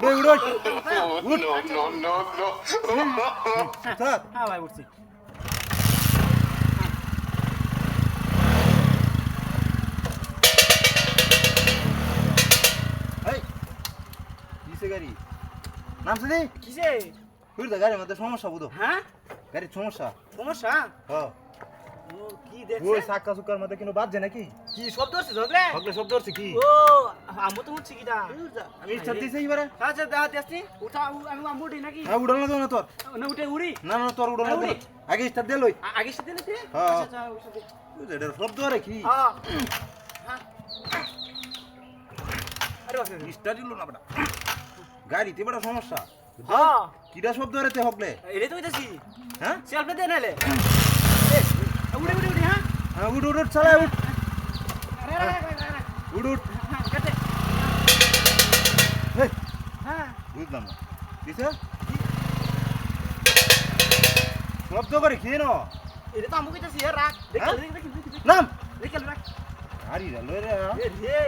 উড়ে উড়ে স্যার হ্যাঁ ভাই উঠছি এই কিসে গাড়ি নামছে দি কিসে বুঝতে গাড়ির মধ্যে সমস্যা বুঝো হ্যাঁ গাড়ির সমস্যা সমস্যা হ্যাঁ ও কি ওই দেখছে সাক্কা সুক্কার মধ্যে কিন্তু বাজছে নাকি কি শব্দ হচ্ছে জগলে সকলে শব্দ হচ্ছে কি ও আমো তো হচ্ছে কিটা আমি স্টার্ট দিছি এবারে আচ্ছা দেখা দেখছি উঠা আমি আমো উঠি নাকি হ্যাঁ উড়াল না তোর না উঠে উড়ি না না তোর উড়াল না উড়ি। আগে স্টার্ট দে লই আগে সাথে নাকি হ্যাঁ। আচ্ছা আচ্ছা ওর সাথে এটার শব্দ আরে কি হ্যাঁ হ্যাঁ আরে বাস স্টার্ট দিল না বেটা গাড়িতে বড় সমস্যা হ্যাঁ কিডা শব্দ আরে তে হকলে এরে তো হইতাছি হ্যাঁ সেলফ দে নালে উড়ি উড়ি উড়ি হ্যাঁ হ্যাঁ উঠ উঠ উঠ চালা উঠ আরে আরে আরে উঠ উঠ হ্যাঁ কাটে এই, হ্যাঁ বুঝলাম না দিছে শব্দ করে খেয়ে ন এটা তো আমো কইতাছি রাখ দেখি হ্যাঁ? দেখি নাম দেখি রাখ আরে রে লই রে এ রে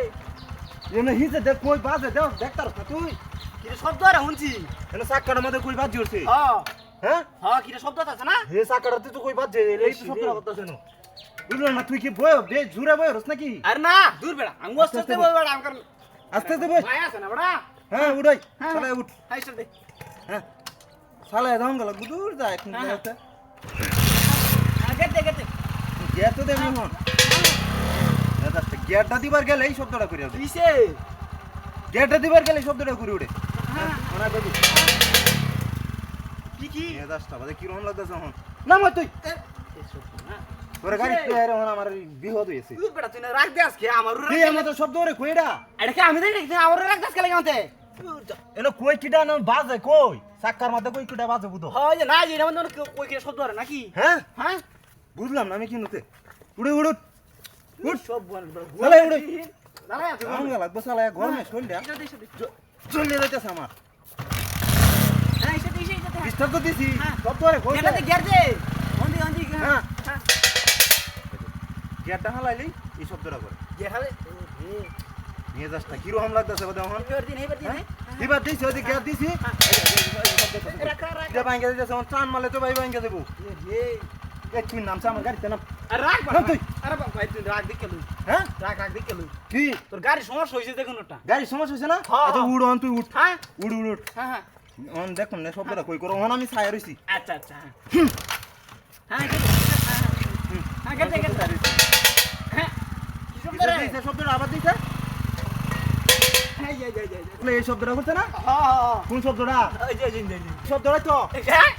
এনে হিসে দেখ কই বাজে দেখ দেখতার তুই কি শব্দ আরে শুনছি এনে সাক্কার মধ্যে কই বাজ জোরছে হ্যাঁ হ্যাঁ হ্যাঁ কি আছে না হে সাক্কার তো কই বাজে এই তো শব্দ করতেছ না বুঝলো না তুই কি বয় বে জুরে বয় রস নাকি আরে না দূর বেড়া আমি আস্তে আস্তে আস্তে বল বেড়া আমকার আস্তে আস্তে বয় ভাই আছে না বেড়া হ্যাঁ উড়াই হ্যাঁ। চালা উঠ হাই স্টার দে হ্যাঁ চালা দাম গেল দূর যা এখন হ্যাঁ। যাতে আগে দেখে গিয়া তো দেব হন দাদা গিয়ারটা দিবার গেলে এই শব্দটা করিয়া দে কিসে গিয়ারটা দিবার গেলে এই শব্দটা করি উড়ে হ্যাঁ মনে করবি কি কি এ দাসটা বাদে কি রকম লাগতেছে এখন না মা তুই তোরে গাড়ি প্লেয়ারে হন আমার বিহদ হইছে দূর বেড়া তুই না রাখ দে আজকে আমার কি আমার তো শব্দ রে কইডা এটা কি আমি দেখি আমার রাখ দে আজকে লাগে আমাতে এনো কই কিডা না বাজে কই সাক্কার মধ্যে কই কিডা বাজে বুঝো হয় যে না যে এটা মানে কই কি শব্দ আরে নাকি হ্যাঁ হ্যাঁ বুঝলাম না আমি কি নুতে উড়ে উড়ে উঠ সব বল চালাই উড়ে দাঁড়ায় আছে আম গেল বসালা গরমে শরীরটা চলে যাইতেছে আমার হ্যাঁ এসে এসে ডিস্টার্ব তো দিছি হ্যাঁ। শব্দ রে কই এটাতে গিয়ার দে অন্দি অন্দি হ্যাঁ। হ্যাঁ গিয়ারটা হালাইলি এই শব্দটা করে গিয়ার হালে নিয়ে যাসটা কি রকম লাগতেছে বদে এখন এবার দিন দিবার দিছি ওদি গিয়ার দিছি রাখ রাখ এটা ভাঙ্গে দিতেছে আমার টান মারলে তো ভাই ভাঙ্গে দেবো এ তুই নামছে আমার গাড়িতে নাম রাখ নাম তুই। আরে ভাই তুই রাখ দিকে লই হ্যাঁ রাখ দিকে লই কি তোর গাড়ি সমস্যা হইছে দেখুন ওটা গাড়ির সমস্যা হয়েছে না হ্যাঁ। আচ্ছা উড় অন তুই উঠ হ্যাঁ উড় উড় উঠ হ্যাঁ হ্যাঁ অন দেখুন না শব্দটা কই করো অন আমি ছায়া রইছি আচ্ছা আচ্ছা হ্যাঁ হ্যাঁ হ্যাঁ গেছে গেছে হ্যাঁ কি শব্দ রে দিছে শব্দটা আবার দিছে হ্যাঁ যাই যাই যাই এই শব্দটা করছে না হ্যাঁ কোন শব্দটা এই যে শব্দটা তো হ্যাঁ